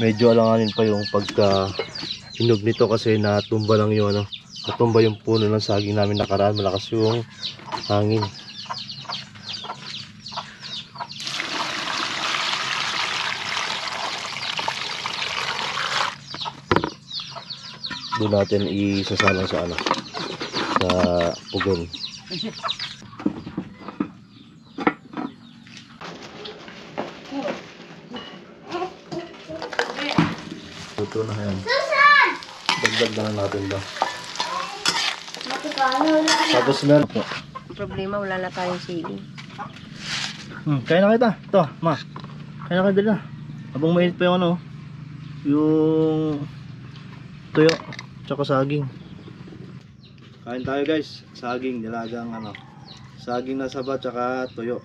medyo alanganin pa yung pagka hinog nito kasi natumba lang yung natumba yung puno ng saging namin nakaraan, malakas yung hangin. Doon natin isasalang sa sa pugon. Ito na yan. Dagdag na natin ba? Tapos meron po. Problema, wala na tayong sili. Kaya na kita. Ito, ma. Kaya na kita dali na. Habang mainit pa yung yung tuyo, tsaka saging. Kain tayo guys. Saging, nilagang saging na saba, tsaka tuyo.